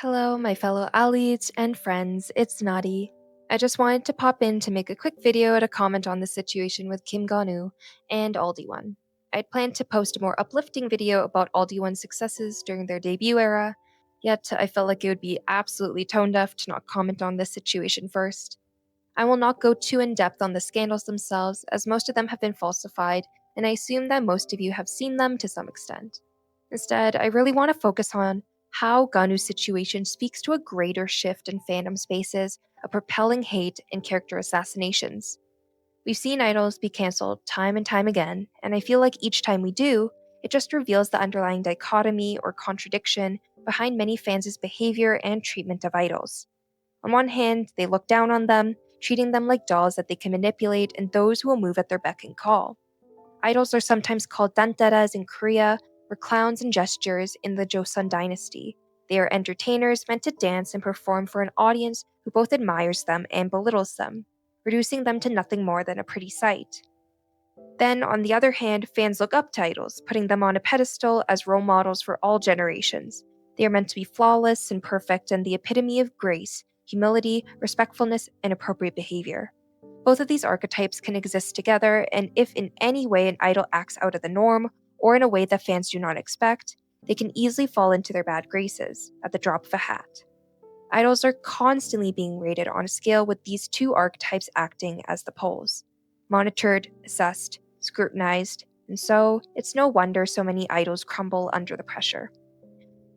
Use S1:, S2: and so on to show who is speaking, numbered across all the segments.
S1: Hello, my fellow ALLYZ and friends, it's Nadi. I just wanted to pop in to make a quick video to comment on the situation with Kim Geonwoo and ALLYZ. I'd planned to post a more uplifting video about ALLYZ's successes during their debut era, yet I felt like it would be absolutely tone deaf to not comment on this situation first. I will not go too in depth on the scandals themselves, as most of them have been falsified, and I assume that most of you have seen them to some extent. Instead, I really want to focus on how Geonwoo's situation speaks to a greater shift in fandom spaces of propelling hate and character assassinations. We've seen idols be cancelled time and time again, and I feel like each time we do, it just reveals the underlying dichotomy or contradiction behind many fans' behavior and treatment of idols. On one hand, they look down on them, treating them like dolls that they can manipulate and those who will move at their beck and call. Idols are sometimes called dantaras in Korea, or clowns and gestures in the Joseon dynasty. They are entertainers meant to dance and perform for an audience who both admires them and belittles them, reducing them to nothing more than a pretty sight. Then, on the other hand, fans look up to idols, putting them on a pedestal as role models for all generations. They are meant to be flawless and perfect and the epitome of grace, humility, respectfulness, and appropriate behavior. Both of these archetypes can exist together, and if in any way an idol acts out of the norm, or in a way that fans do not expect, they can easily fall into their bad graces at the drop of a hat. Idols are constantly being rated on a scale with these two archetypes acting as the poles monitored, assessed, scrutinized, and so it's no wonder so many idols crumble under the pressure.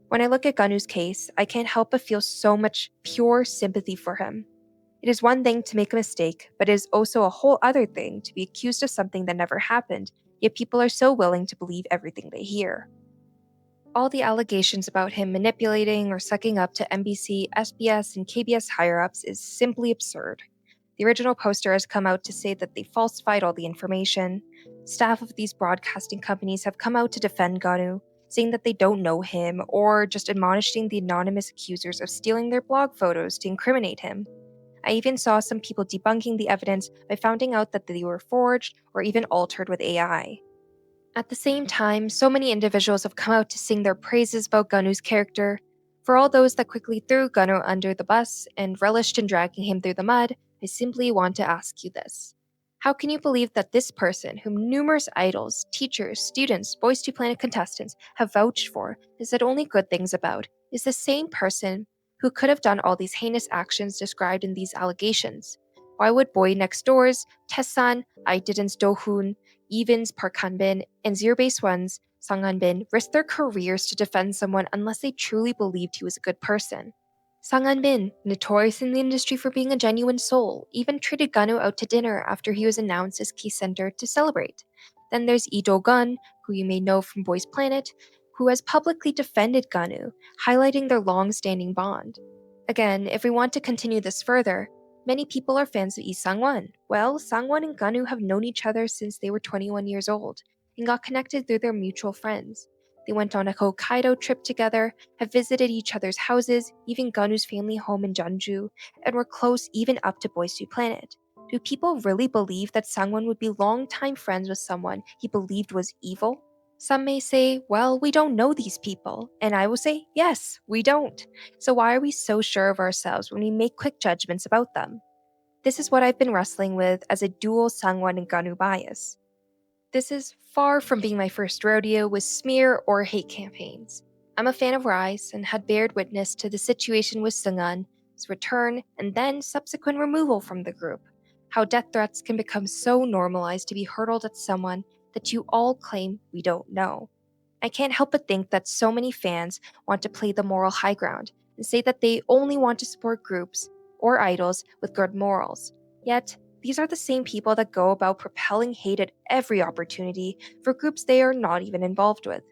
S1: When I look at Geonwoo's case, I can't help but feel so much pure sympathy for him. It is one thing to make a mistake, but it is also a whole other thing to be accused of something that never happened, yet people are so willing to believe everything they hear. All the allegations about him manipulating or sucking up to NBC, SBS, and KBS higher-ups is simply absurd. The original poster has come out to say that they falsified all the information. Staff of these broadcasting companies have come out to defend Geonwoo, saying that they don't know him, or just admonishing the anonymous accusers of stealing their blog photos to incriminate him. I even saw some people debunking the evidence by finding out that they were forged or even altered with AI. At the same time, so many individuals have come out to sing their praises about Geonwoo's character. For all those that quickly threw Geonwoo under the bus and relished in dragging him through the mud, I simply want to ask you this. How can you believe that this person, whom numerous idols, teachers, students, Boys to Planet contestants have vouched for and said only good things about, is the same person who could have done all these heinous actions described in these allegations? Why would Boy Next Door's Taesan, I Didn't Dohoon, Even's Park Han-bin, and Zero Base One's Sang Han-bin risk their careers to defend someone unless they truly believed he was a good person? Sang Han-bin, notorious in the industry for being a genuine soul, even treated Geonwoo out to dinner after he was announced as key center to celebrate. Then there's Lee Do-gun, who you may know from Boys Planet, who has publicly defended Geonwoo, highlighting their long-standing bond. Again, if we want to continue this further, many people are fans of Lee Sang-won. Well, Sang-won and Geonwoo have known each other since they were 21 years old, and got connected through their mutual friends. They went on a Hokkaido trip together, have visited each other's houses, even Geonwoo's family home in Jeonju, and were close even up to Boys to Planet. Do people really believe that Sang-won would be longtime friends with someone he believed was evil? Some may say, well, we don't know these people, and I will say, yes, we don't. So why are we so sure of ourselves when we make quick judgments about them? This is what I've been wrestling with as a dual Sang-won and Geonwoo bias. This is far from being my first rodeo with smear or hate campaigns. I'm a fan of Rise and had bared witness to the situation with Seunghan's return and then subsequent removal from the group. How death threats can become so normalized to be hurled at someone that you all claim we don't know. I can't help but think that so many fans want to play the moral high ground and say that they only want to support groups or idols with good morals. Yet, these are the same people that go about propelling hate at every opportunity for groups they are not even involved with.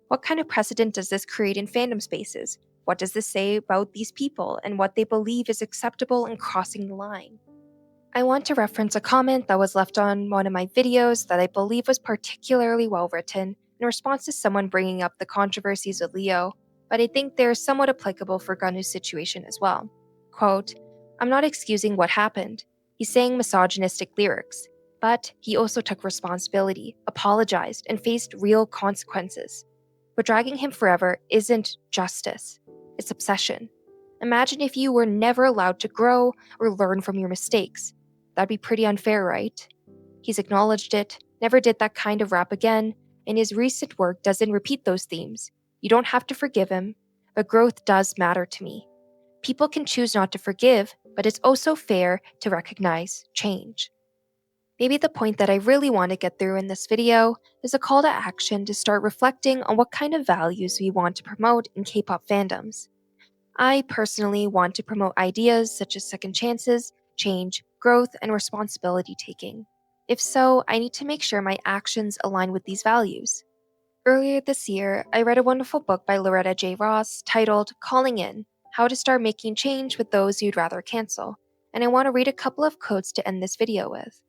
S1: What kind of precedent does this create in fandom spaces? What does this say about these people and what they believe is acceptable and crossing the line? I want to reference a comment that was left on one of my videos that I believe was particularly well written in response to someone bringing up the controversies with Leo, but I think they're somewhat applicable for Geonwoo's situation as well. Quote, I'm not excusing what happened. He sang misogynistic lyrics, but he also took responsibility, apologized, and faced real consequences. But dragging him forever isn't justice, it's obsession. Imagine if you were never allowed to grow or learn from your mistakes. That'd be pretty unfair, right? He's acknowledged it, never did that kind of rap again, and his recent work doesn't repeat those themes. You don't have to forgive him, but growth does matter to me. People can choose not to forgive, but it's also fair to recognize change. Maybe the point that I really want to get through in this video is a call to action to start reflecting on what kind of values we want to promote in K-pop fandoms. I personally want to promote ideas such as second chances, change, growth, and responsibility taking. If so, I need to make sure my actions align with these values. Earlier this year, I read a wonderful book by Loretta J. Ross titled Calling In: How to Start Making Change with Those You'd Rather Cancel, and I want to read a couple of quotes to end this video with.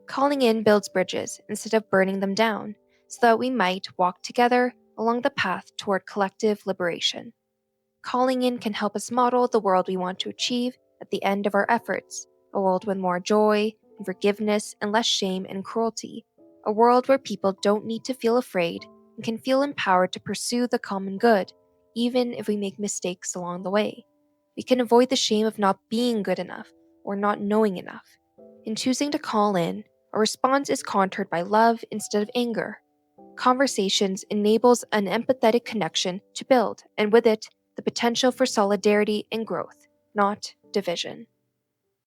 S1: Calling in builds bridges instead of burning them down, so that we might walk together along the path toward collective liberation. Calling in can help us model the world we want to achieve at the end of our efforts, a world with more joy and forgiveness and less shame and cruelty, a world where people don't need to feel afraid and can feel empowered to pursue the common good, even if we make mistakes along the way. We can avoid the shame of not being good enough or not knowing enough. In choosing to call in, our response is contoured by love instead of anger. Conversations enables an empathetic connection to build, and with it, the potential for solidarity and growth, not division.